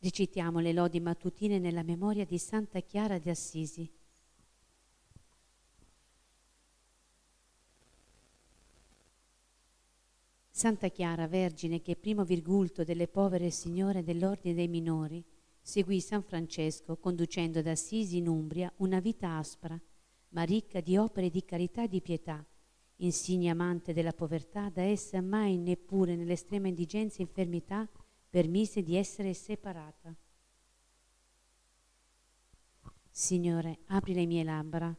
Recitiamo le lodi mattutine nella memoria di Santa Chiara di Assisi. Santa Chiara, Vergine, che primo virgulto delle povere signore dell'Ordine dei Minori, seguì San Francesco conducendo da Assisi in Umbria una vita aspra, ma ricca di opere di carità e di pietà, insigne amante della povertà, da essa mai neppure nell'estrema indigenza e infermità permise di essere separata. Signore, apri le mie labbra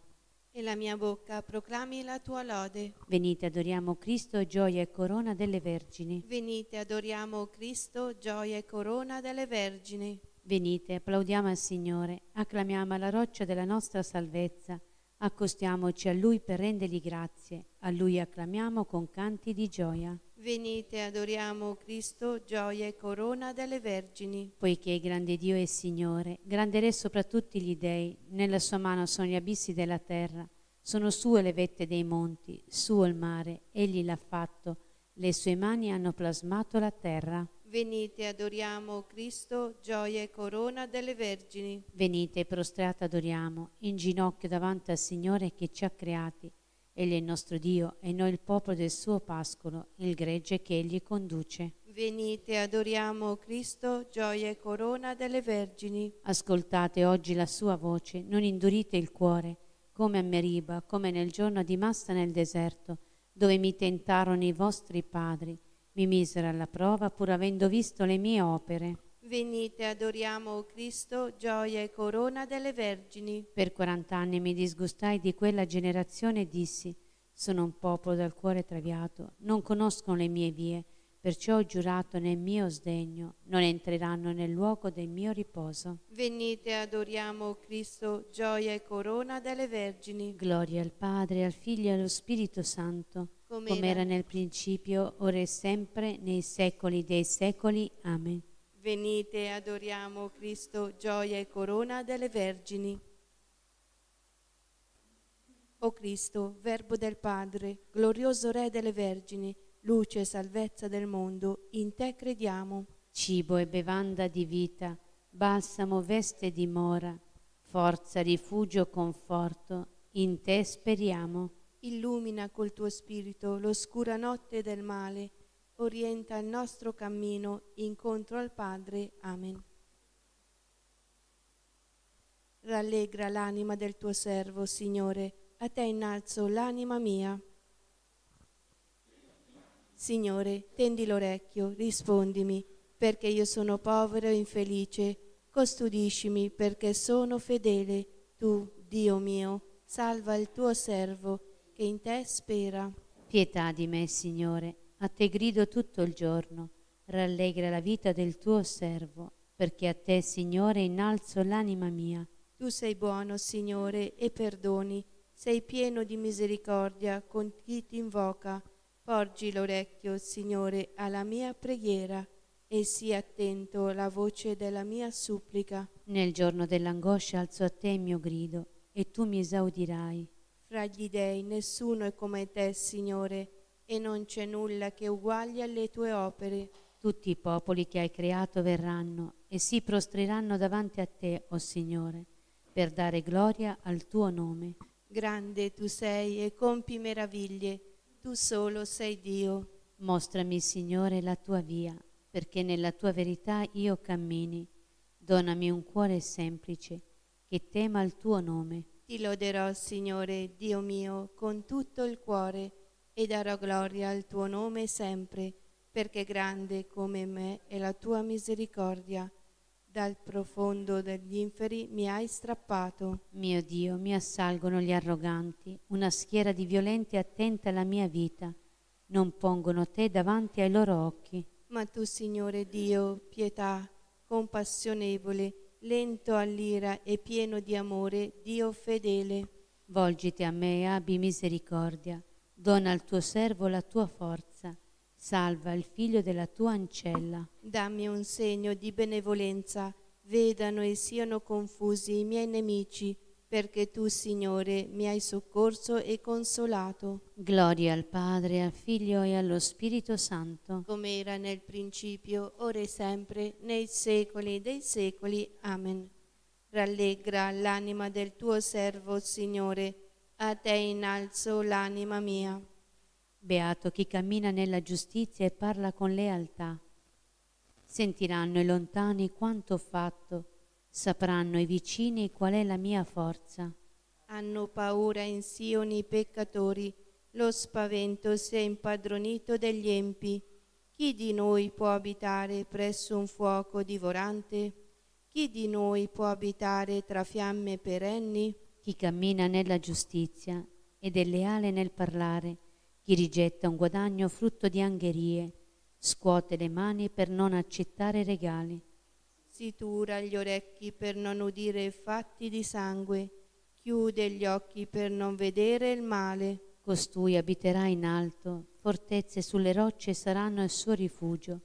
e la mia bocca proclami la tua lode. Venite, adoriamo Cristo, gioia e corona delle Vergini. Venite, adoriamo Cristo, gioia e corona delle Vergini. Venite, applaudiamo al Signore, acclamiamo alla roccia della nostra salvezza, accostiamoci a Lui per rendergli grazie, a Lui acclamiamo con canti di gioia. Venite, adoriamo Cristo, gioia e corona delle Vergini. Poiché grande Dio è Signore, grande Re sopra tutti gli dei, nella sua mano sono gli abissi della terra, sono sue le vette dei monti, suo il mare, egli l'ha fatto, le sue mani hanno plasmato la terra. Venite, adoriamo Cristo, gioia e corona delle Vergini. Venite, prostrata adoriamo, in ginocchio davanti al Signore che ci ha creati. Egli è il nostro Dio e noi il popolo del suo pascolo, il gregge che egli conduce. Venite, adoriamo Cristo, gioia e corona delle Vergini. Ascoltate oggi la sua voce, non indurite il cuore, come a Meriba, come nel giorno di Massa nel deserto, dove mi tentarono i vostri padri, mi misero alla prova pur avendo visto le mie opere. Venite, adoriamo Cristo, gioia e corona delle Vergini. Per 40 anni mi disgustai di quella generazione e dissi: sono un popolo dal cuore traviato, non conoscono le mie vie, perciò ho giurato nel mio sdegno, non entreranno nel luogo del mio riposo. Venite, adoriamo Cristo, gioia e corona delle Vergini. Gloria al Padre, al Figlio e allo Spirito Santo, come era nel principio, ora e sempre, nei secoli dei secoli. Amen. Venite, adoriamo Cristo, gioia e corona delle Vergini. O Cristo, Verbo del Padre, glorioso Re delle Vergini, luce e salvezza del mondo, in te crediamo. Cibo e bevanda di vita, balsamo, veste e dimora, forza, rifugio, conforto, in te speriamo. Illumina col tuo spirito l'oscura notte del male, orienta il nostro cammino incontro al Padre. Amen. Rallegra l'anima del tuo servo, Signore, a te innalzo l'anima mia. Signore, tendi l'orecchio, rispondimi, perché io sono povero e infelice, custodiscimi perché sono fedele. Tu, Dio mio, salva il tuo servo, che in te spera. Pietà di me, Signore, a te grido tutto il giorno, rallegra la vita del tuo servo, perché a te, Signore, innalzo l'anima mia. Tu sei buono, Signore, e perdoni, sei pieno di misericordia con chi ti invoca. Porgi l'orecchio, Signore, alla mia preghiera e sii attento alla voce della mia supplica. Nel giorno dell'angoscia alzo a te il mio grido, e tu mi esaudirai. Fra gli dei nessuno è come te, Signore, e non c'è nulla che uguagli alle tue opere. Tutti i popoli che hai creato verranno e si prostreranno davanti a te, o Signore, per dare gloria al tuo nome. Grande tu sei e compi meraviglie, tu solo sei Dio. Mostrami, Signore, la tua via, perché nella tua verità io cammini. Donami un cuore semplice, che tema il tuo nome. Ti loderò, Signore, Dio mio, con tutto il cuore, e darò gloria al tuo nome sempre, perché grande come me è la tua misericordia. Dal profondo degli inferi mi hai strappato. Mio Dio, mi assalgono gli arroganti, una schiera di violenti attenta alla mia vita. Non pongono te davanti ai loro occhi. Ma tu, Signore Dio, pietà, compassionevole, lento all'ira e pieno di amore, Dio fedele. Volgiti a me e abbi misericordia. Dona al tuo servo la tua forza. Salva il figlio della tua ancella. Dammi un segno di benevolenza, vedano e siano confusi i miei nemici. perché tu, Signore, mi hai soccorso e consolato, Gloria al Padre, al Figlio e allo Spirito Santo, come era nel principio, ora e sempre, nei secoli dei secoli. Amen. Rallegra l'anima del tuo servo, Signore, a te innalzo l'anima mia. beato chi cammina nella giustizia e parla con lealtà. Sentiranno i lontani quanto ho fatto, sapranno i vicini qual è la mia forza. Hanno paura in Sione i peccatori, lo spavento si è impadronito degli empi. Chi di noi può abitare presso un fuoco divorante? Chi di noi può abitare tra fiamme perenni? Chi cammina nella giustizia ed è leale nel parlare, chi rigetta un guadagno frutto di angherie, scuote le mani per non accettare regali. Si tura gli orecchi per non udire fatti di sangue, chiude gli occhi per non vedere il male. Costui abiterà in alto, fortezze sulle rocce saranno il suo rifugio.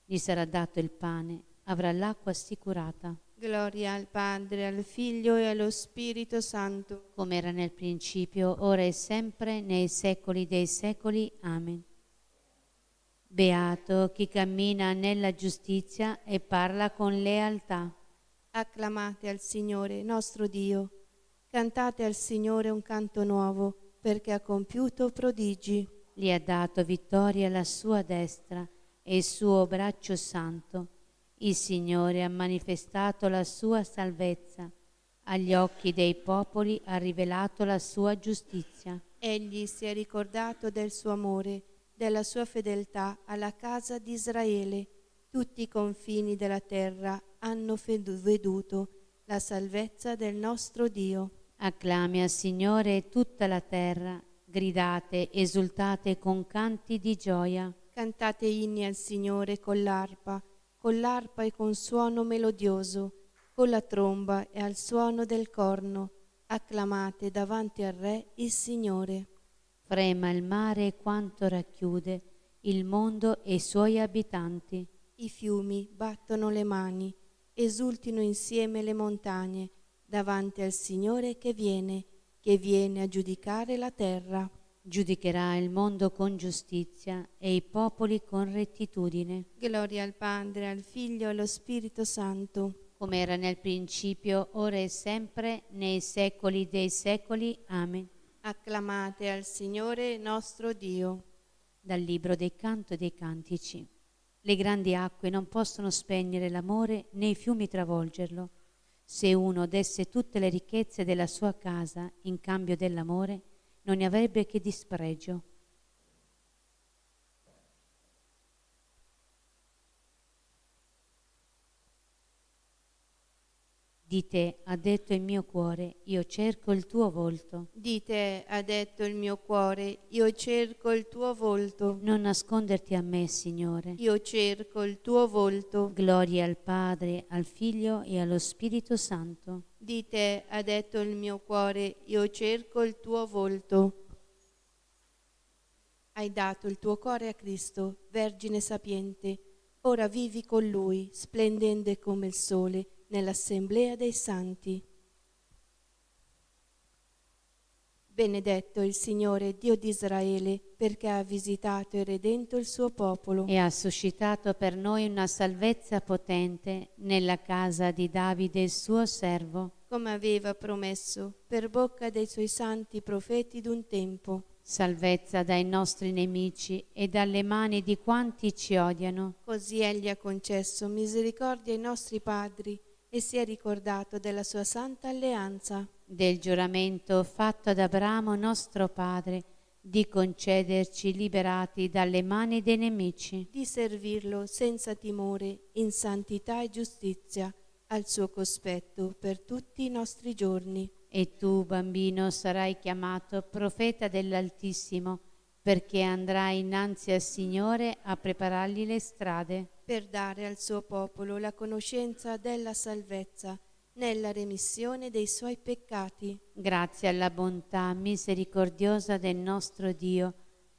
Gli sarà dato il pane, avrà l'acqua assicurata, Gloria al Padre, al Figlio e allo Spirito Santo. come era nel principio, ora e sempre, nei secoli dei secoli. Amen. Beato chi cammina nella giustizia e parla con lealtà. Acclamate al Signore nostro Dio, cantate al Signore un canto nuovo, perché ha compiuto prodigi. Gli ha dato vittoria alla sua destra e il suo braccio santo. Il Signore ha manifestato la sua salvezza. Agli occhi dei popoli ha rivelato la sua giustizia. Egli si è ricordato del suo amore, della sua fedeltà alla casa di Israele. Tutti i confini della terra hanno veduto la salvezza del nostro Dio. Acclami al Signore tutta la terra, gridate, esultate con canti di gioia. Cantate inni al Signore con l'arpa e con suono melodioso, con la tromba e al suono del corno. Acclamate davanti al Re il Signore. Frema il mare quanto racchiude, il mondo e i suoi abitanti. I fiumi battono le mani, esultino insieme le montagne, davanti al Signore che viene a giudicare la terra. Giudicherà il mondo con giustizia e i popoli con rettitudine, Gloria al Padre, al Figlio e allo Spirito Santo. come era nel principio, ora e sempre, nei secoli dei secoli. Amen. Acclamate al Signore nostro Dio. Dal Libro dei Canto e dei Cantici. Le grandi acque non possono spegnere l'amore né i fiumi travolgerlo. Se uno desse tutte le ricchezze della sua casa in cambio dell'amore, non ne avrebbe che dispregio. Di te ha detto il mio cuore, io cerco il tuo volto. Di te ha detto il mio cuore, io cerco il tuo volto. Non nasconderti a me, Signore. Io cerco il tuo volto. Gloria al Padre, al Figlio e allo Spirito Santo. Di te ha detto il mio cuore, io cerco il tuo volto. Hai dato il tuo cuore a Cristo, Vergine sapiente. Ora vivi con Lui, splendente come il sole, nell'assemblea dei santi. Benedetto il Signore, Dio di Israele, perché ha visitato e redento il suo popolo. E ha suscitato per noi una salvezza potente nella casa di Davide, il suo servo, come aveva promesso per bocca dei suoi santi profeti d'un tempo. salvezza dai nostri nemici e dalle mani di quanti ci odiano. Così egli ha concesso misericordia ai nostri padri e si è ricordato della sua santa alleanza. Del giuramento fatto ad Abramo nostro padre, di concederci liberati dalle mani dei nemici, Di servirlo senza timore, in santità e giustizia, al suo cospetto per tutti i nostri giorni. E tu, bambino, sarai chiamato profeta dell'Altissimo, perché andrai innanzi al Signore a preparargli le strade, Per dare al suo popolo la conoscenza della salvezza, nella remissione dei suoi peccati. grazie alla bontà misericordiosa del nostro Dio.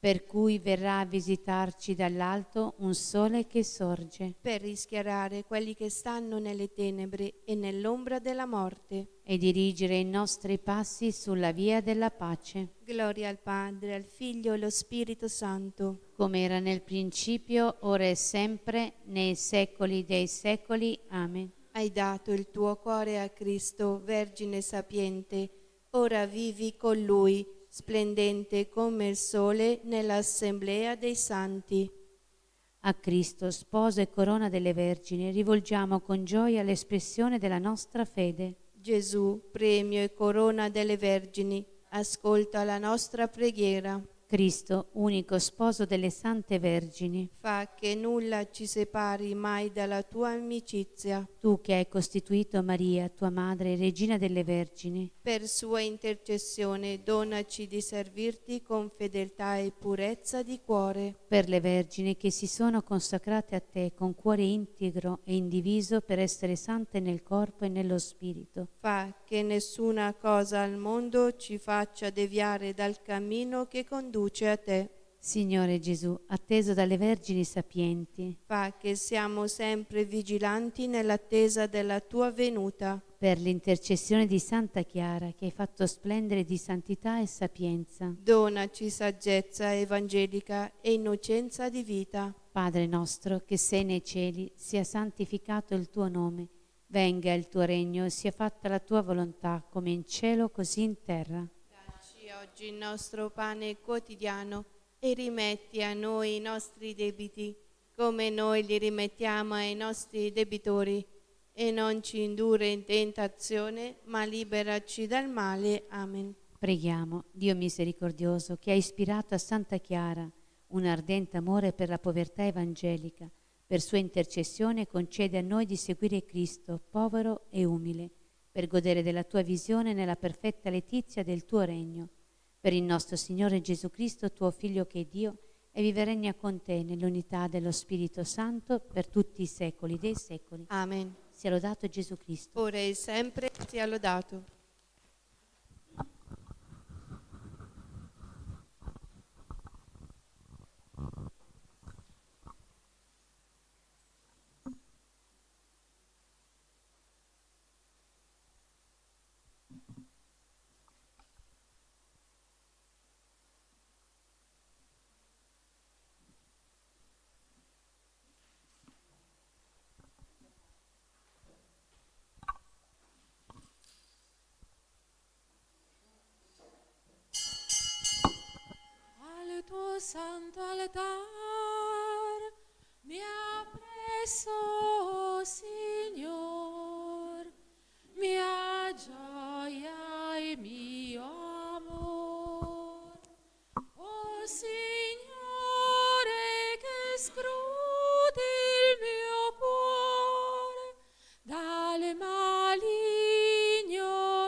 per cui verrà a visitarci dall'alto un sole che sorge, per rischiarare quelli che stanno nelle tenebre e nell'ombra della morte. e dirigere i nostri passi sulla via della pace, Gloria al Padre, al Figlio e allo Spirito Santo, come era nel principio, ora e sempre, nei secoli dei secoli. Amen. hai dato il tuo cuore a Cristo, Vergine sapiente, ora vivi con Lui, splendente come il sole nell'assemblea dei santi. A Cristo, sposo e corona delle vergini, rivolgiamo con gioia l'espressione della nostra fede. Gesù, premio e corona delle vergini, ascolta la nostra preghiera. Cristo, unico sposo delle sante vergini, Fa che nulla ci separi mai dalla tua amicizia. tu che hai costituito Maria, tua madre, regina delle vergini, Per sua intercessione donaci di servirti con fedeltà e purezza di cuore. per le vergini che si sono consacrate a te con cuore integro e indiviso per essere sante nel corpo e nello spirito. Fa che nessuna cosa al mondo ci faccia deviare dal cammino che conduce a te. Signore Gesù, atteso dalle vergini sapienti, Fa che siamo sempre vigilanti nell'attesa della tua venuta. per l'intercessione di Santa Chiara, che hai fatto splendere di santità e sapienza, Donaci saggezza evangelica e innocenza di vita. Padre nostro che sei nei cieli, sia santificato il tuo nome, venga il tuo regno, sia fatta la tua volontà, come in cielo così in terra. Dacci oggi il nostro pane quotidiano e rimetti a noi i nostri debiti, come noi li rimettiamo ai nostri debitori. E non ci indurre in tentazione, ma liberaci dal male. Amen. Preghiamo, Dio misericordioso, che ha ispirato a Santa Chiara un ardente amore per la povertà evangelica, per sua intercessione concede a noi di seguire Cristo, povero e umile, per godere della tua visione nella perfetta letizia del tuo regno. Per il nostro Signore Gesù Cristo, tuo Figlio che è Dio, e vive e regna con te nell'unità dello Spirito Santo per tutti i secoli dei secoli. Amen. Sia lodato Gesù Cristo. Ora e sempre sia lodato. Al tuo santo altar mi appresso, Signor, mia gioia e mio amor. O Signore, che scruti il mio cuore, dalle maligno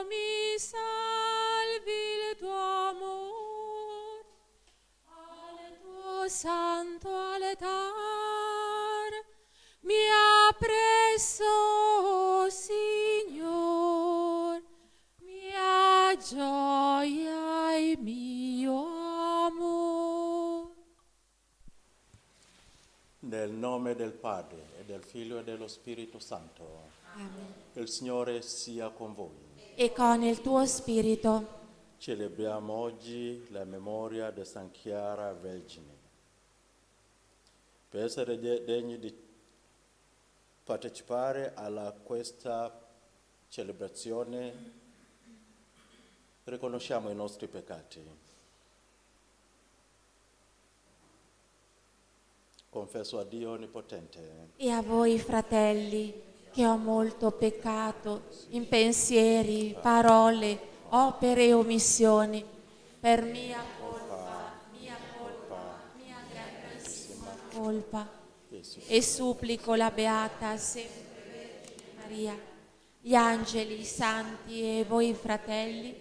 mi salvi il tuo amor. Al tuo santo altar mi appresso, Signor, mia gioia e mio amor. Nel nome del Padre e del Figlio e dello Spirito Santo. Amen. Il Signore sia con voi. E con il tuo spirito Celebriamo oggi la memoria di San Chiara Vergine. Per essere degni di partecipare a questa celebrazione, riconosciamo i nostri peccati. Confesso a Dio Onnipotente e a voi, fratelli, che ho molto peccato in pensieri, parole, opere e omissioni, per mia colpa, mia grandissima colpa. E supplico la Beata sempre Vergine Maria, gli angeli, i santi e voi, fratelli,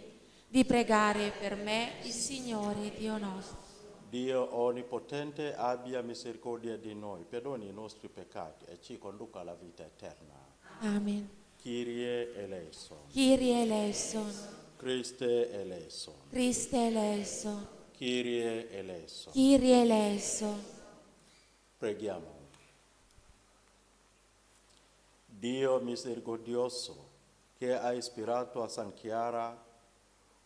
di pregare per me il Signore Dio nostro. Dio Onnipotente abbia misericordia di noi, perdoni i nostri peccati e ci conduca alla vita eterna. Amen. Kyrie eleison. Kyrie eleison, Christe eleison. Christe eleison, Kyrie eleison. Kyrie eleison. Preghiamo. Dio misericordioso, che ha ispirato a San Chiara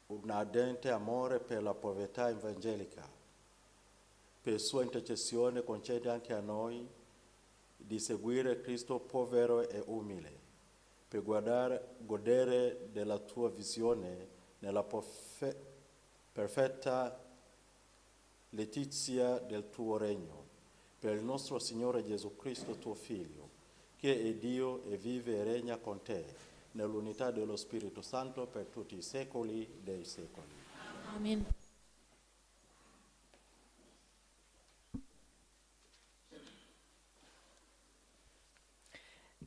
un ardente amore per la povertà evangelica, per sua intercessione concede anche a noi di seguire Cristo povero e umile, per godere della tua visione nella perfetta letizia del tuo regno, per il nostro Signore Gesù Cristo, tuo Figlio, che è Dio e vive e regna con te, nell'unità dello Spirito Santo per tutti i secoli dei secoli. Amen.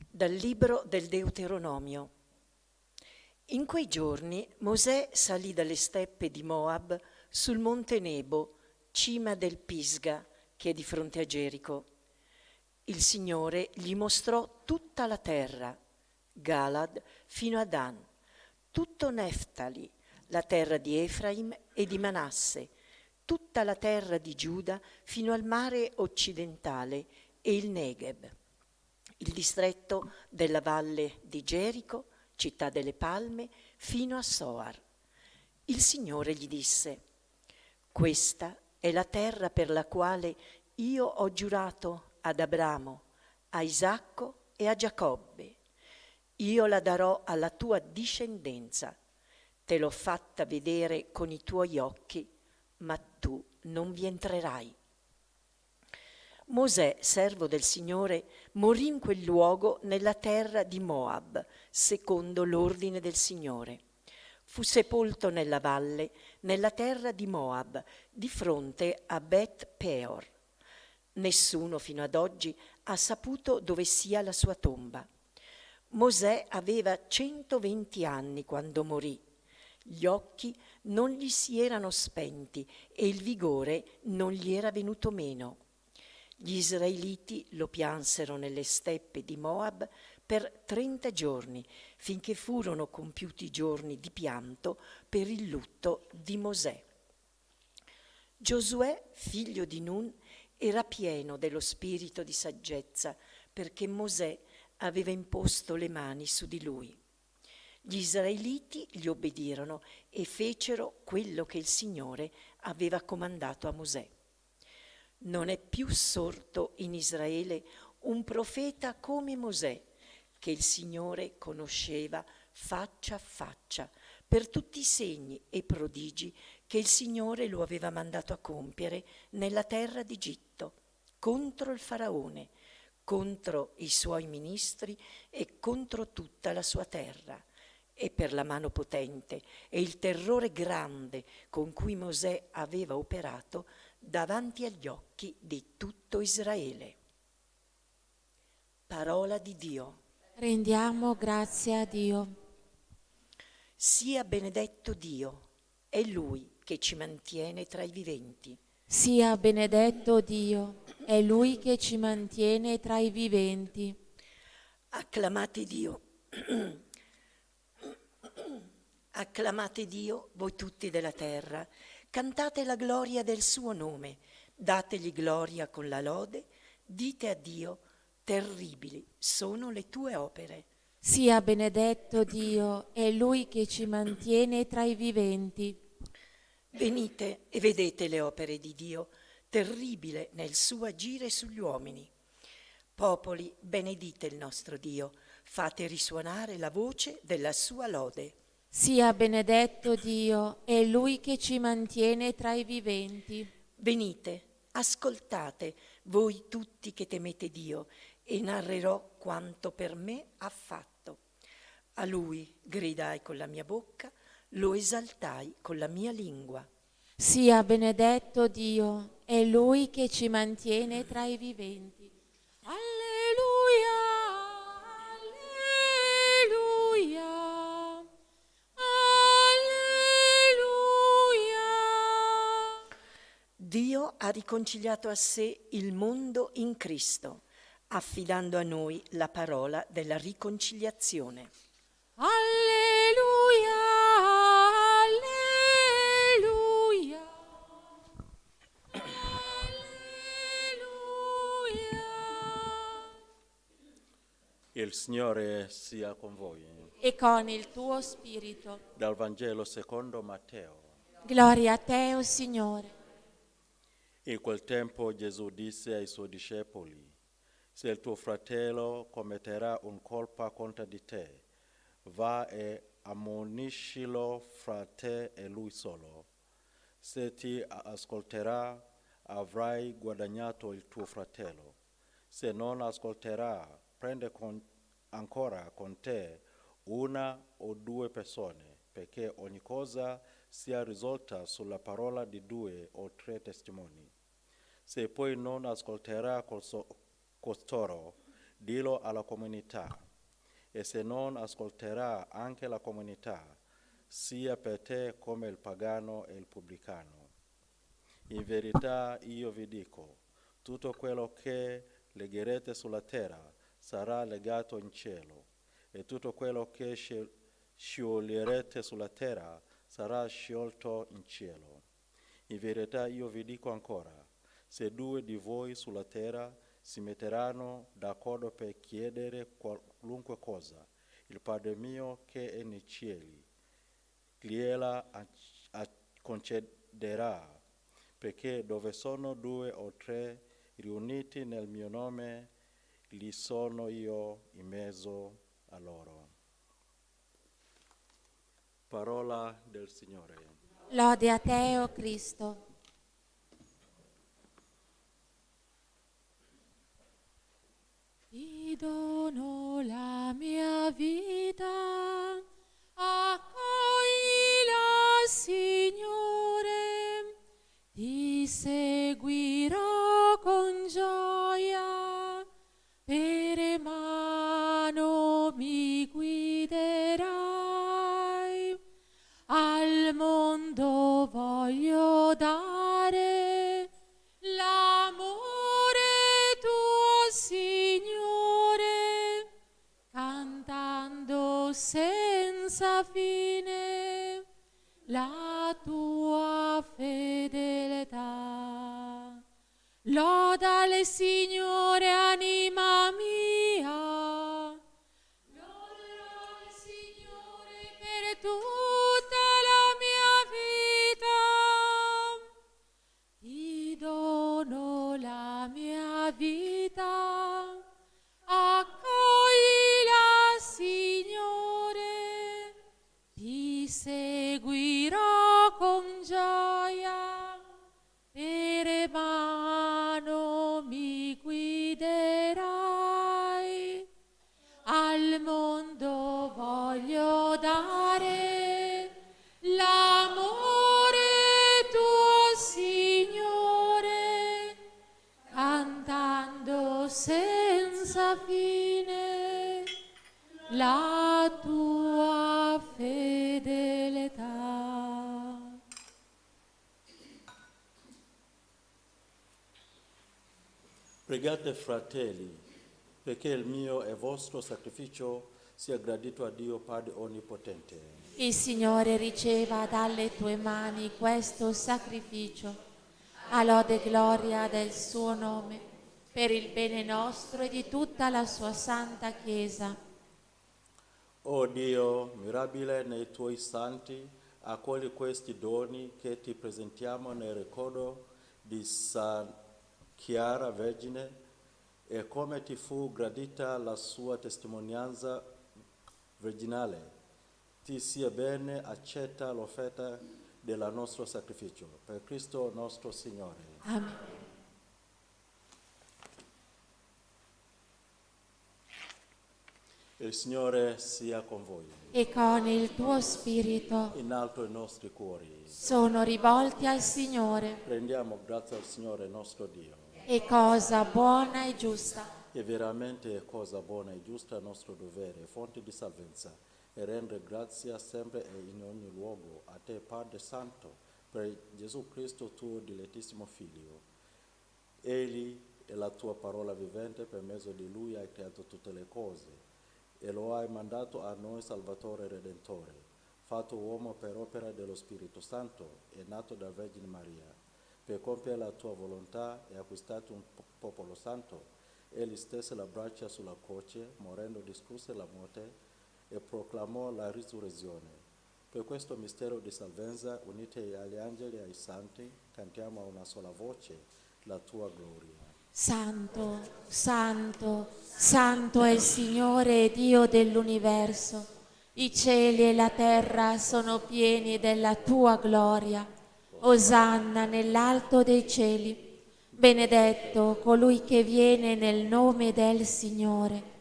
Dal libro del Deuteronomio. In quei giorni Mosè salì dalle steppe di Moab sul monte Nebo, cima del Pisga, che è di fronte a Gerico. Il Signore gli mostrò tutta la terra, Galad fino a Dan, tutto Neftali, la terra di Efraim e di Manasse, tutta la terra di Giuda fino al mare occidentale e il Negev, il distretto della valle di Gerico, città delle palme, fino a Soar. Il Signore gli disse: questa è la terra per la quale io ho giurato ad Abramo, a Isacco e a Giacobbe. Io la darò alla tua discendenza. Te l'ho fatta vedere con i tuoi occhi, ma tu non vi entrerai. Mosè, servo del Signore, morì in quel luogo nella terra di Moab, secondo l'ordine del Signore. Fu sepolto nella valle, nella terra di Moab, di fronte a Bet Peor. Nessuno fino ad oggi ha saputo dove sia la sua tomba. Mosè aveva 120 anni quando morì. Gli occhi non gli si erano spenti e il vigore non gli era venuto meno. Gli israeliti lo piansero nelle steppe di Moab per 30 giorni, finché furono compiuti i giorni di pianto per il lutto di Mosè. Giosuè, figlio di Nun, era pieno dello spirito di saggezza, perché Mosè aveva imposto le mani su di lui. Gli israeliti gli obbedirono e fecero quello che il Signore aveva comandato a Mosè. Non è più sorto in Israele un profeta come Mosè, che il Signore conosceva faccia a faccia, per tutti i segni e prodigi che il Signore lo aveva mandato a compiere nella terra d'Egitto, contro il Faraone, contro i suoi ministri e contro tutta la sua terra. E per la mano potente e il terrore grande con cui Mosè aveva operato davanti agli occhi di tutto Israele. Parola di Dio. Rendiamo grazie a Dio. Sia benedetto Dio, è Lui che ci mantiene tra i viventi. Sia benedetto Dio, è Lui che ci mantiene tra i viventi. Acclamate Dio. Acclamate Dio, voi tutti della terra, cantate la gloria del suo nome, dategli gloria con la lode, dite a Dio, terribili sono le tue opere. Sia benedetto Dio, è Lui che ci mantiene tra i viventi. Venite e vedete le opere di Dio, terribile nel suo agire sugli uomini. Popoli, benedite il nostro Dio, fate risuonare la voce della sua lode. Sia benedetto Dio, è Lui che ci mantiene tra i viventi. Venite, ascoltate, voi tutti che temete Dio, e narrerò quanto per me ha fatto. A Lui gridai con la mia bocca, lo esaltai con la mia lingua. Sia benedetto Dio, è Lui che ci mantiene tra i viventi. Alleluia, alleluia, alleluia. Dio ha riconciliato a sé il mondo in Cristo, affidando a noi la parola della riconciliazione. Alleluia, alleluia. Il Signore sia con voi. E con il tuo spirito. Dal Vangelo secondo Matteo. Gloria a te, o Signore. In quel tempo Gesù disse ai suoi discepoli: se il tuo fratello commetterà un colpa contro di te, va e ammoniscilo fra te e lui solo. Se ti ascolterà, avrai guadagnato il tuo fratello. Se non ascolterà, prende ancora con te una o due persone, perché ogni cosa sia risolta sulla parola di 2 o 3 testimoni. Se poi non ascolterà costoro, dillo alla comunità. E se non ascolterà anche la comunità, sia per te come il pagano e il pubblicano. In verità io vi dico, tutto quello che legherete sulla terra sarà legato in cielo, e tutto quello che scioglierete sulla terra sarà sciolto in cielo. In verità io vi dico ancora, se 2 di voi sulla terra si metteranno d'accordo per chiedere qualunque cosa, il Padre mio che è nei cieli gliela concederà, perché dove sono 2 o 3 riuniti nel mio nome, lì sono io in mezzo a loro. Parola del Signore. Lode a te, o Cristo. Ti dono la mia vita, accoglila, Signore, ti seguirò con gioia, per mano mi guiderai, al mondo voglio dare l'amore tuo, Signore, cantando senza fine la tua fedeltà. Lodale, Signore, anima mia, lodale, Signore, per tutta la mia vita. Ti dono la mia vita, accoglila, Signore, ti seguirò con gioia, per mano mi guiderai, al mondo voglio dare l'amore tuo, Signore, cantando senza fine la tua fedeltà. Pregate, fratelli, perché il mio e vostro sacrificio sia gradito a Dio Padre Onnipotente. Il Signore riceva dalle tue mani questo sacrificio, a lode e gloria del suo nome, per il bene nostro e di tutta la sua santa Chiesa. O Dio, mirabile nei tuoi santi, accogli questi doni che ti presentiamo nel ricordo di San Chiara Vergine, e come ti fu gradita la sua testimonianza virginale, ti sia bene accetta l'offerta del nostro sacrificio. Per Cristo nostro Signore. Amen. Il Signore sia con voi. E con il tuo spirito In alto i nostri cuori. sono rivolti al Signore. Rendiamo grazie al Signore nostro Dio. È cosa buona e giusta. E veramente è cosa buona e giusta nostro dovere, fonte di salvezza, e rendere grazie sempre e in ogni luogo a te, Padre Santo, per Gesù Cristo, tuo dilettissimo Figlio. Egli è la tua parola vivente, per mezzo di Lui hai creato tutte le cose, e lo hai mandato a noi Salvatore e Redentore, fatto uomo per opera dello Spirito Santo e nato da Vergine Maria, per compiere la tua volontà e acquistato un popolo santo Egli stesse la braccia sulla croce, morendo discusse la morte e proclamò la risurrezione. Per questo mistero di salvezza, uniti agli angeli e ai santi, cantiamo a una sola voce la tua gloria. Santo, santo, santo è il Signore Dio dell'universo. I cieli e la terra sono pieni della tua gloria. Osanna nell'alto dei cieli. Benedetto colui che viene nel nome del Signore.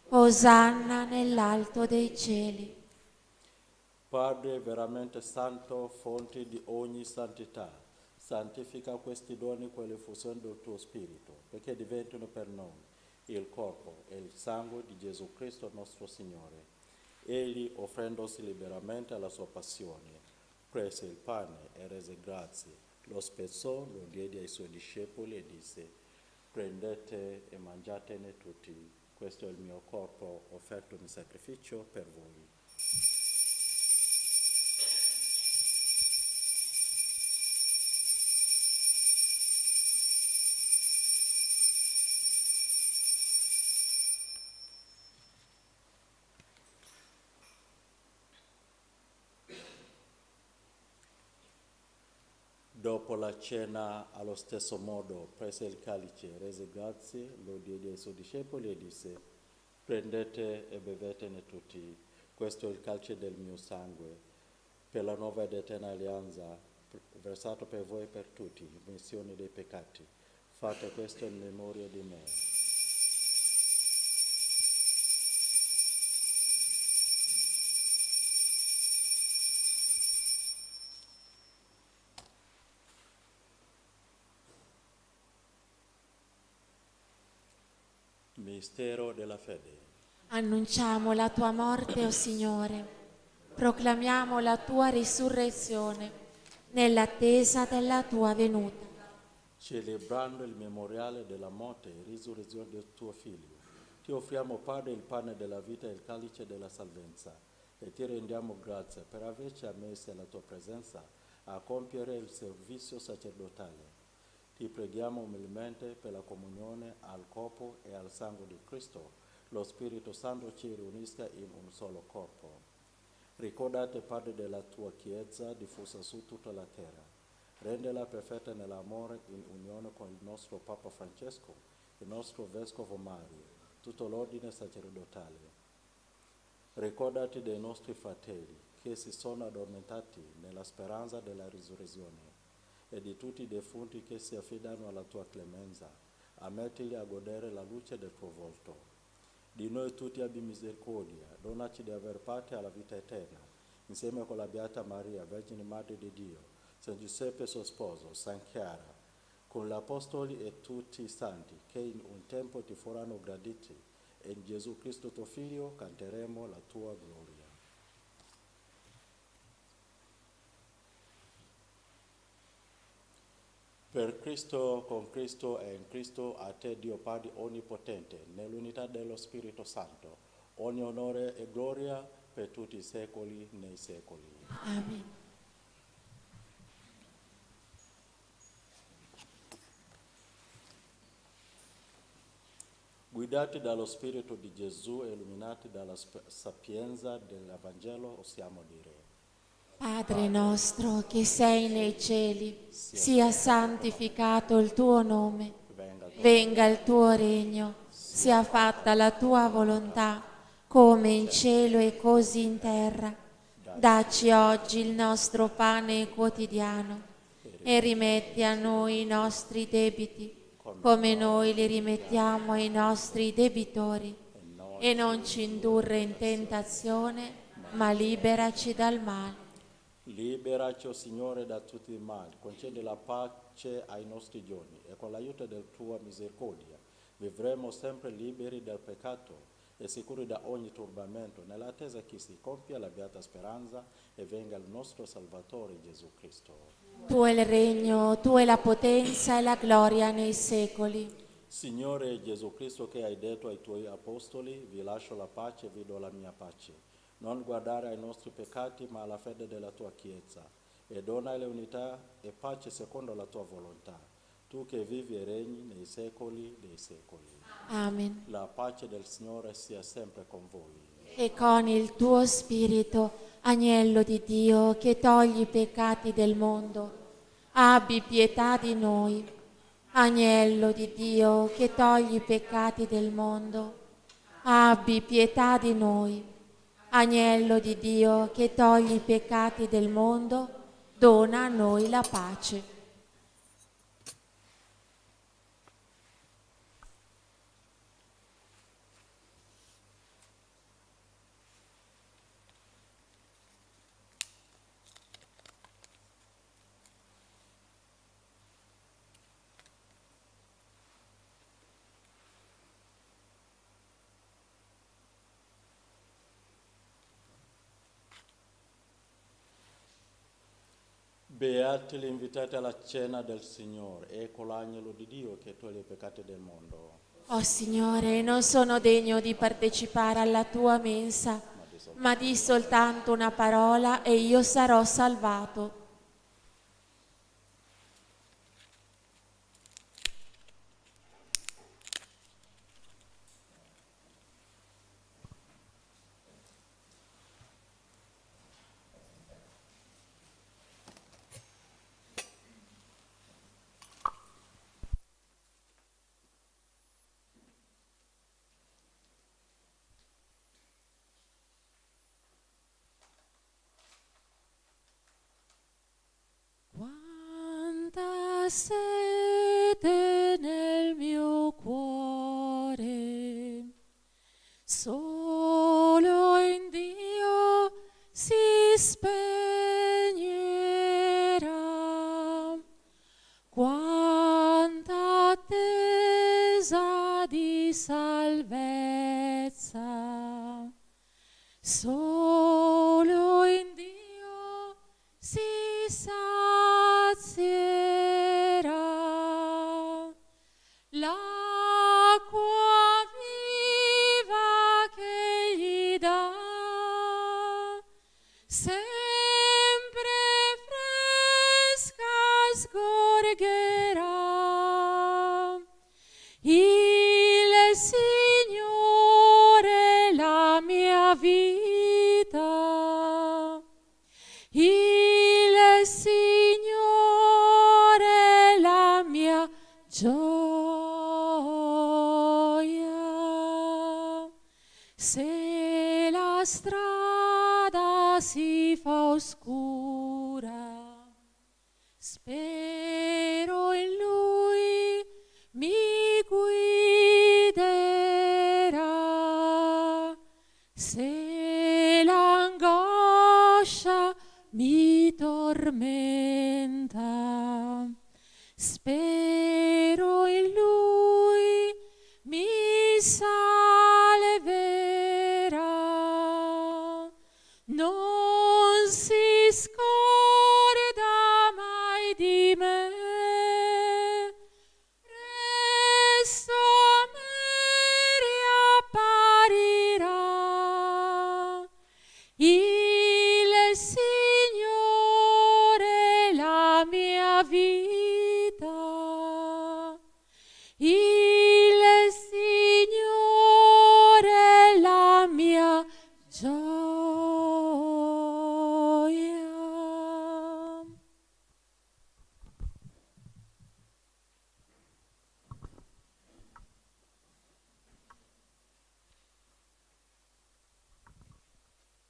Osanna nell'alto dei cieli. Padre veramente santo, fonte di ogni santità, santifica questi doni con l'effusione del tuo Spirito, perché diventino per noi il corpo e il sangue di Gesù Cristo nostro Signore. Egli, offrendosi liberamente alla sua passione, prese il pane e rese grazie, lo spezzò, lo diede ai suoi discepoli e disse: prendete e mangiatene tutti, questo è il mio corpo offerto in sacrificio per voi. Dopo la cena, allo stesso modo, prese il calice, rese grazie, lo diede ai suoi discepoli e disse: prendete e bevetene tutti, questo è il calice del mio sangue, per la nuova ed eterna alleanza, versato per voi e per tutti, missione dei peccati. Fate questo in memoria di me. Mistero della fede. Annunciamo la tua morte, o Signore. Proclamiamo la tua risurrezione nell'attesa della tua venuta. Celebrando il memoriale della morte e risurrezione del tuo Figlio, ti offriamo, Padre, il pane della vita e il calice della salvezza, e ti rendiamo grazie per averci ammessi alla tua presenza a compiere il servizio sacerdotale. Ti preghiamo umilmente per la comunione al corpo e al sangue di Cristo, lo Spirito Santo ci riunisca in un solo corpo. Ricordate, Padre, della tua Chiesa diffusa su tutta la terra. Rendela perfetta nell'amore in unione con il nostro Papa Francesco, il nostro Vescovo Mario, tutto l'ordine sacerdotale. Ricordati dei nostri fratelli che si sono addormentati nella speranza della risurrezione e di tutti i defunti che si affidano alla tua clemenza. Ammettili a godere la luce del tuo volto. Di noi tutti abbi misericordia, donaci di aver parte alla vita eterna, insieme con la Beata Maria, Vergine Madre di Dio, San Giuseppe suo sposo, San Chiara, con gli Apostoli e tutti i santi che in un tempo ti furono graditi, e in Gesù Cristo tuo Figlio canteremo la tua gloria. Per Cristo, con Cristo e in Cristo, a te Dio Padre Onnipotente, nell'unità dello Spirito Santo, ogni onore e gloria per tutti i secoli nei secoli. Amen. Guidati dallo Spirito di Gesù e illuminati dalla sapienza dell'Evangelo, osiamo dire: Padre nostro che sei nei cieli, sia santificato il tuo nome, venga il tuo regno, sia fatta la tua volontà, come in cielo e così in terra. Dacci oggi il nostro pane quotidiano e rimetti a noi i nostri debiti, come noi li rimettiamo ai nostri debitori, e non ci indurre in tentazione, ma liberaci dal male. Liberaci, o Signore, da tutti i mali, concedi la pace ai nostri giorni e con l'aiuto della tua misericordia vivremo sempre liberi dal peccato e sicuri da ogni turbamento, nell'attesa che si compia la beata speranza e venga il nostro Salvatore Gesù Cristo. Tu è il regno, tu è la potenza e la gloria nei secoli. Signore Gesù Cristo, che hai detto ai tuoi apostoli: vi lascio la pace, vi do la mia pace. Non guardare ai nostri peccati, ma alla fede della tua Chiesa, e dona le unità e pace secondo la tua volontà. tu che vivi e regni nei secoli dei secoli. Amen. La pace del Signore sia sempre con voi. E con il tuo spirito, agnello di Dio, che togli i peccati del mondo, abbi pietà di noi. Agnello di Dio, che togli i peccati del mondo, abbi pietà di noi. Agnello di Dio, che togli i peccati del mondo, dona a noi la pace. Beati gli invitati alla cena del Signore, ecco l'agnello di Dio che toglie i peccati del mondo. Oh Signore, non sono degno di partecipare alla tua mensa, ma di soltanto una parola e io sarò salvato. Quanta sete nel mio cuore, solo in Dio si spegnerà. Quanta attesa di salvezza, solo in Dio si sazierà. L'acqua viva che gli dà, sempre fresca sgorgerà. Il Signore la mia vita, il Signore la mia gioia. Se la strada si fa oscura, spero in Lui mi guiderà. Se l'angoscia mi tormenta, spero in Lui mi salverà. Non si scorda mai di me, presto a me riapparirà. Il Signore la mia vita, il Signore la mia gioia.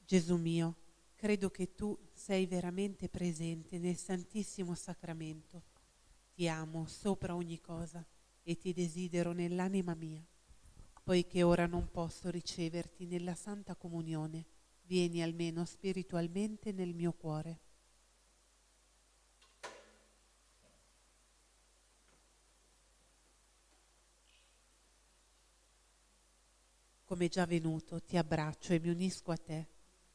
Gesù mio, credo che tu sei veramente presente nel Santissimo Sacramento. Ti amo sopra ogni cosa e ti desidero nell'anima mia. Poiché ora non posso riceverti nella Santa Comunione, vieni almeno spiritualmente nel mio cuore. Come già venuto, ti abbraccio e mi unisco a te.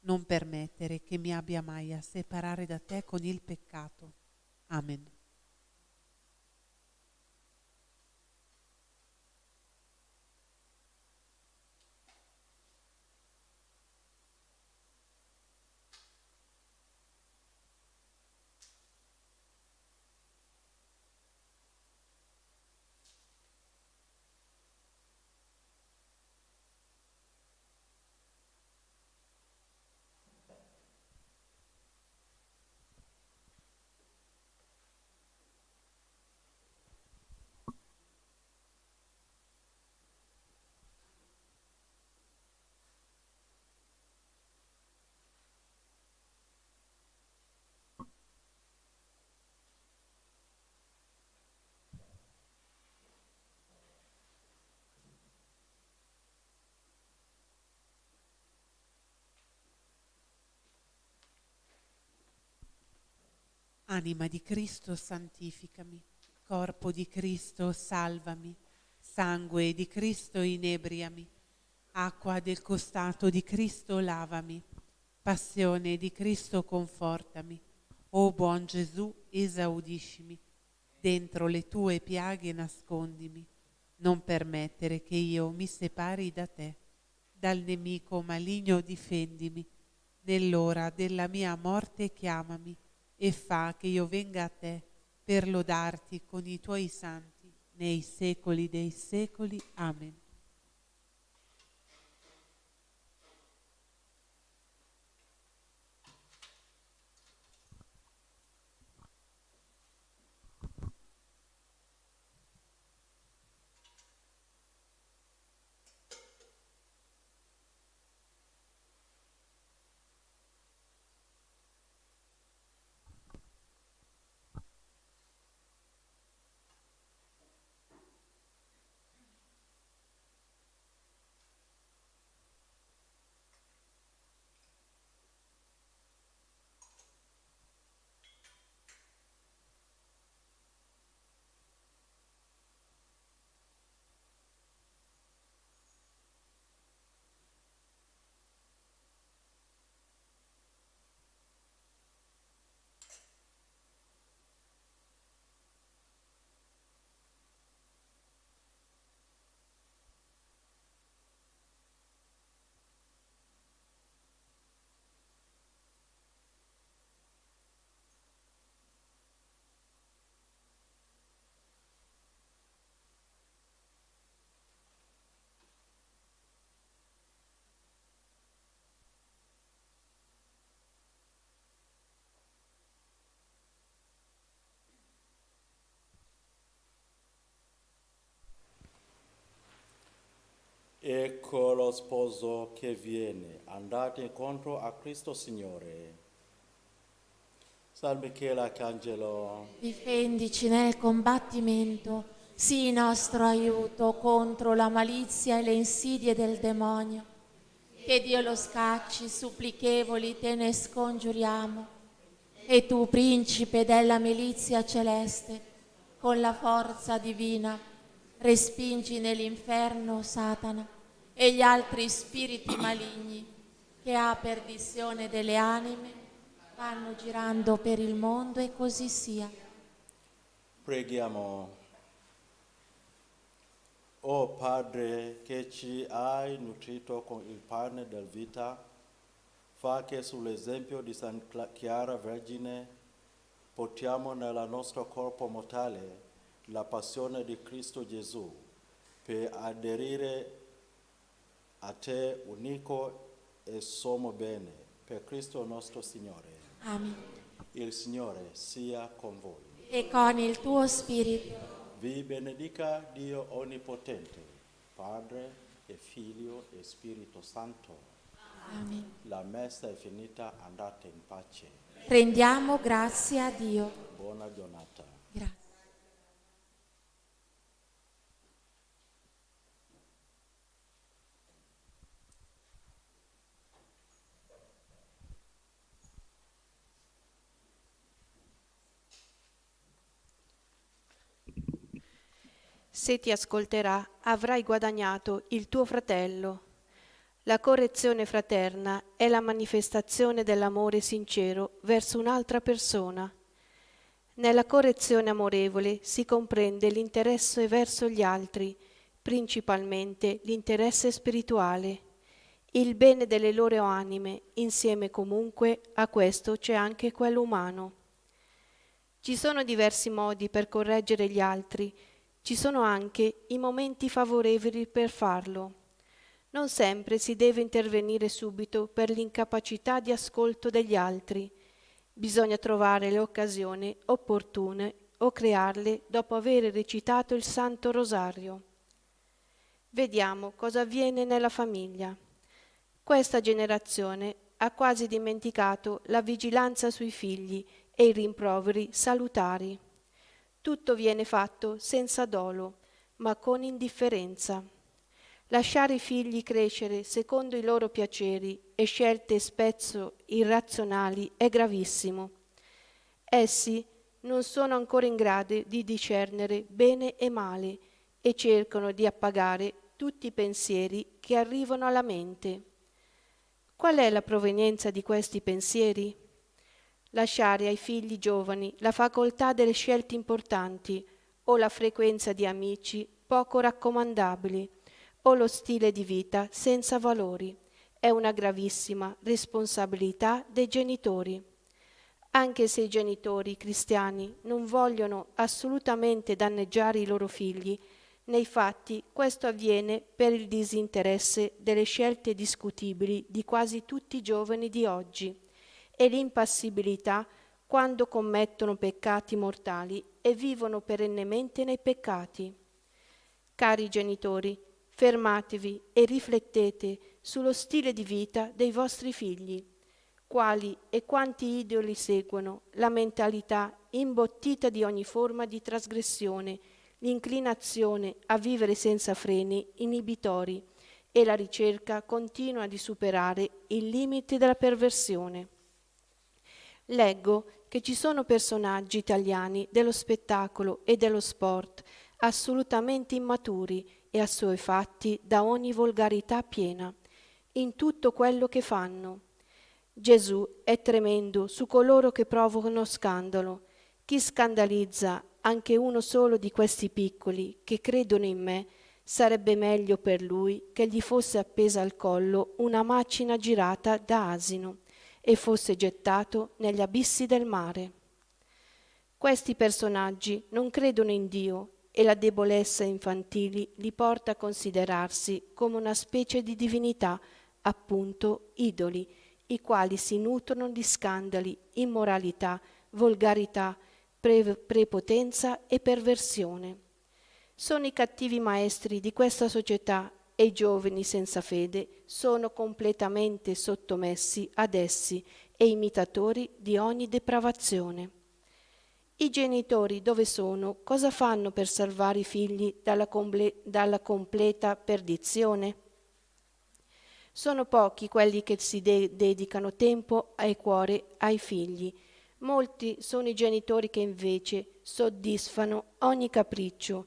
Non permettere che mi abbia mai a separare da te con il peccato. Amen. Anima di Cristo, santificami. Corpo di Cristo, salvami. Sangue di Cristo, inebriami. Acqua del costato di Cristo, lavami. Passione di Cristo, confortami. O buon Gesù, esaudiscimi. Dentro le tue piaghe nascondimi. Non permettere che io mi separi da te. Dal nemico maligno difendimi. Nell'ora della mia morte chiamami e fa che io venga a te per lodarti con i tuoi santi nei secoli dei secoli. Amen. Ecco lo sposo che viene, andate incontro a Cristo Signore. San Michele Arcangelo, Difendici nel combattimento, sii nostro aiuto contro la malizia e le insidie del demonio. Che Dio lo scacci, supplichevoli te ne scongiuriamo. E tu, principe della milizia celeste, con la forza divina, respingi nell'inferno Satana e gli altri spiriti maligni che a perdizione delle anime vanno girando per il mondo, e così sia. preghiamo. O Padre, che ci hai nutrito con il pane della vita, fa che sull'esempio di San Chiara Vergine portiamo nel nostro corpo mortale la passione di Cristo Gesù, per aderire a te unico e sommo bene, per Cristo nostro Signore. Amen. Il Signore sia con voi. E con il tuo spirito. Vi benedica Dio Onnipotente, Padre e Figlio e Spirito Santo. Amen. La messa è finita, andate in pace. Rendiamo grazie a Dio. Buona giornata. Grazie. Se ti ascolterà, avrai guadagnato il tuo fratello. La correzione fraterna è la manifestazione dell'amore sincero verso un'altra persona. Nella correzione amorevole si comprende l'interesse verso gli altri, principalmente l'interesse spirituale, il bene delle loro anime, insieme comunque a questo c'è anche quello umano. Ci sono diversi modi per correggere gli altri, ci sono anche i momenti favorevoli per farlo. Non sempre si deve intervenire subito per l'incapacità di ascolto degli altri. Bisogna trovare le occasioni opportune o crearle dopo aver recitato il Santo Rosario. Vediamo cosa avviene nella famiglia. Questa generazione ha quasi dimenticato la vigilanza sui figli e i rimproveri salutari. Tutto viene fatto senza dolo, ma con indifferenza. Lasciare i figli crescere secondo i loro piaceri e scelte spesso irrazionali è gravissimo. Essi non sono ancora in grado di discernere bene e male e cercano di appagare tutti i pensieri che arrivano alla mente. Qual è la provenienza di questi pensieri? Lasciare ai figli giovani la facoltà delle scelte importanti o la frequenza di amici poco raccomandabili o lo stile di vita senza valori è una gravissima responsabilità dei genitori. Anche se i genitori cristiani non vogliono assolutamente danneggiare i loro figli, nei fatti questo avviene per il disinteresse delle scelte discutibili di quasi tutti i giovani di oggi e l'impassibilità quando commettono peccati mortali e vivono perennemente nei peccati. Cari genitori, fermatevi e riflettete sullo stile di vita dei vostri figli. Quali e quanti idoli seguono, la mentalità imbottita di ogni forma di trasgressione, l'inclinazione a vivere senza freni inibitori e la ricerca continua di superare il limite della perversione. Leggo che ci sono personaggi italiani dello spettacolo e dello sport assolutamente immaturi e assuefatti da ogni volgarità piena, in tutto quello che fanno. Gesù è tremendo su coloro che provocano scandalo. Chi scandalizza anche uno solo di questi piccoli che credono in me, sarebbe meglio per lui che gli fosse appesa al collo una macina girata da asino e fosse gettato negli abissi del mare. Questi personaggi non credono in Dio e la debolezza infantili li porta a considerarsi come una specie di divinità, appunto idoli, i quali si nutrono di scandali, immoralità, volgarità, prepotenza e perversione. Sono i cattivi maestri di questa società e i giovani senza fede sono completamente sottomessi ad essi e imitatori di ogni depravazione. I genitori dove sono? Cosa fanno per salvare i figli dalla completa perdizione? Sono pochi quelli che si dedicano tempo e cuore ai figli. Molti sono i genitori che invece soddisfano ogni capriccio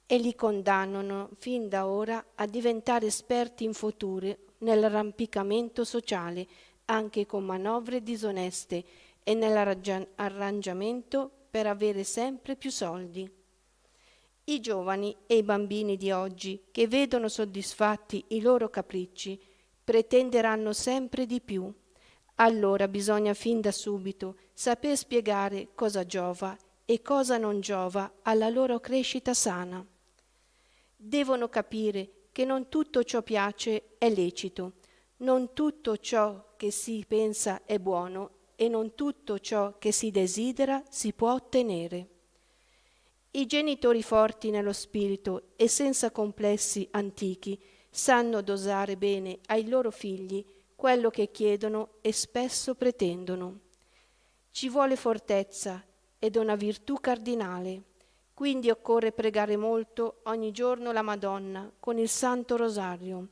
e li condannano fin da ora a diventare esperti in futuro nell'arrampicamento sociale, anche con manovre disoneste e nell'arrangiamento per avere sempre più soldi. I giovani e i bambini di oggi, che vedono soddisfatti i loro capricci, pretenderanno sempre di più. Allora bisogna fin da subito saper spiegare cosa giova e cosa non giova alla loro crescita sana. Devono capire che non tutto ciò piace è lecito, non tutto ciò che si pensa è buono e non tutto ciò che si desidera si può ottenere. I genitori forti nello spirito e senza complessi antichi sanno dosare bene ai loro figli quello che chiedono e spesso pretendono. Ci vuole fortezza ed una virtù cardinale, quindi occorre pregare molto ogni giorno la Madonna con il Santo Rosario,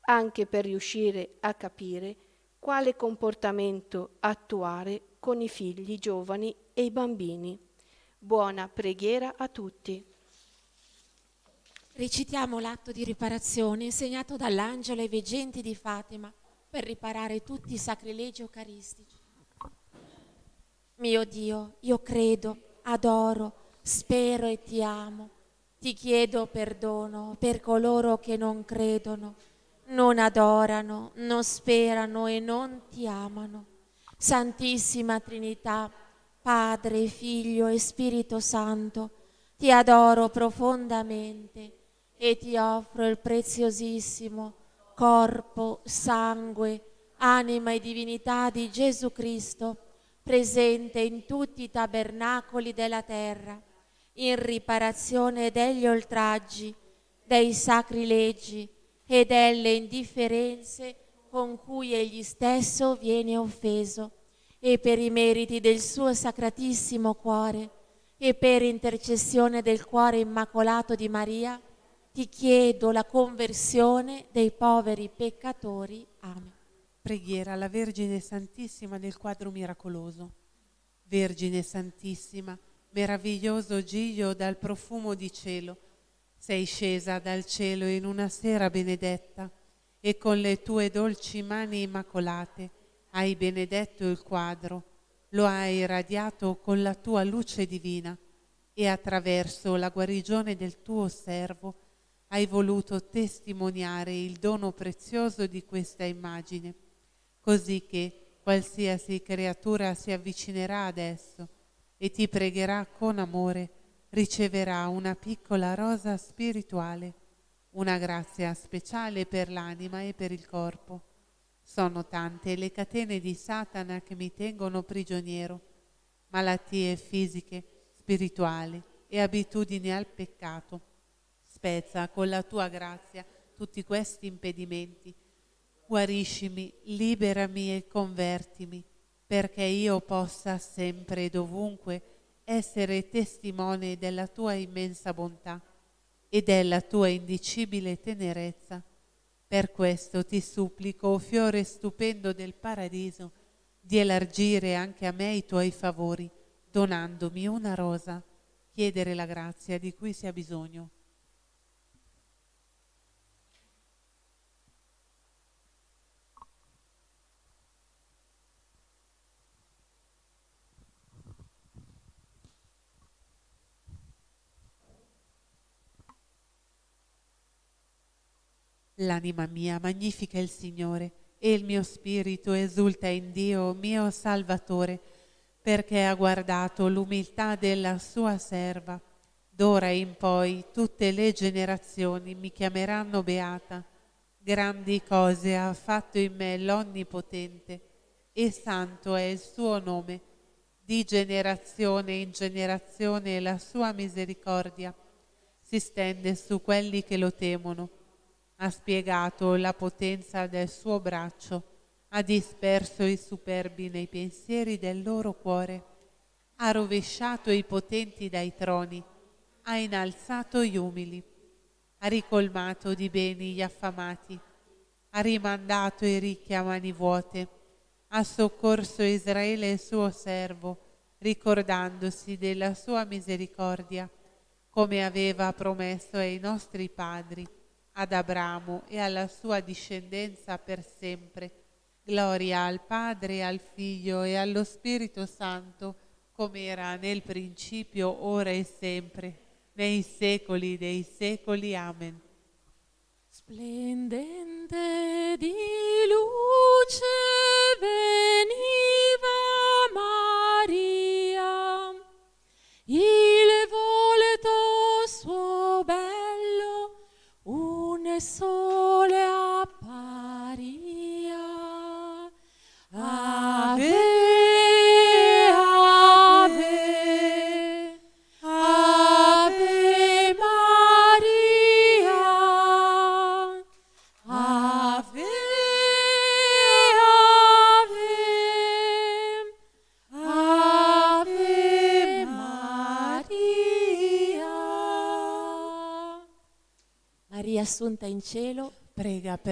anche per riuscire a capire quale comportamento attuare con i figli giovani e i bambini. Buona preghiera a tutti. Recitiamo l'atto di riparazione insegnato dall'angelo ai veggenti di Fatima per riparare tutti i sacrilegi eucaristici. Mio Dio, io credo, adoro, spero e ti amo. Ti chiedo perdono per coloro che non credono, non adorano, non sperano e non ti amano. Santissima Trinità, Padre, Figlio e Spirito Santo, ti adoro profondamente e ti offro il preziosissimo corpo, sangue, anima e divinità di Gesù Cristo, presente in tutti i tabernacoli della terra, in riparazione degli oltraggi, dei sacrilegi e delle indifferenze con cui egli stesso viene offeso, e per i meriti del suo sacratissimo cuore e per intercessione del cuore immacolato di Maria, ti chiedo la conversione dei poveri peccatori. Amen. Preghiera alla Vergine Santissima del quadro miracoloso. Vergine Santissima, meraviglioso giglio dal profumo di cielo, sei scesa dal cielo in una sera benedetta e con le tue dolci mani immacolate hai benedetto il quadro, lo hai irradiato con la tua luce divina e attraverso la guarigione del tuo servo hai voluto testimoniare il dono prezioso di questa immagine, così che qualsiasi creatura si avvicinerà ad esso e ti pregherà con amore, riceverà una piccola rosa spirituale, una grazia speciale per l'anima e per il corpo. Sono tante le catene di Satana che mi tengono prigioniero, malattie fisiche, spirituali e abitudini al peccato. Spezza con la tua grazia tutti questi impedimenti. Guariscimi, liberami e convertimi, perché io possa sempre e dovunque essere testimone della tua immensa bontà e della tua indicibile tenerezza. Per questo ti supplico, o fiore stupendo del paradiso, di elargire anche a me i tuoi favori, donandomi una rosa, chiedere la grazia di cui si ha bisogno. L'anima mia magnifica il Signore e il mio spirito esulta in Dio mio Salvatore, perché ha guardato l'umiltà della sua serva. D'ora in poi tutte le generazioni mi chiameranno beata. Grandi cose ha fatto in me l'Onnipotente e santo è il suo nome. Di generazione in generazione la sua misericordia si stende su quelli che lo temono. Ha spiegato la potenza del suo braccio, ha disperso i superbi nei pensieri del loro cuore, ha rovesciato i potenti dai troni, ha innalzato gli umili, ha ricolmato di beni gli affamati, ha rimandato i ricchi a mani vuote, ha soccorso Israele il suo servo, ricordandosi della sua misericordia, come aveva promesso ai nostri padri, ad Abramo e alla sua discendenza per sempre. Gloria al Padre, al Figlio e allo Spirito Santo, come era nel principio, ora e sempre, nei secoli dei secoli. Amen. Splendente di luce veniva Maria, il volto suo bello un sole apparia. Ave, ave, ave Maria, ave, ave, ave Maria. Maria assunta in cielo, Prega per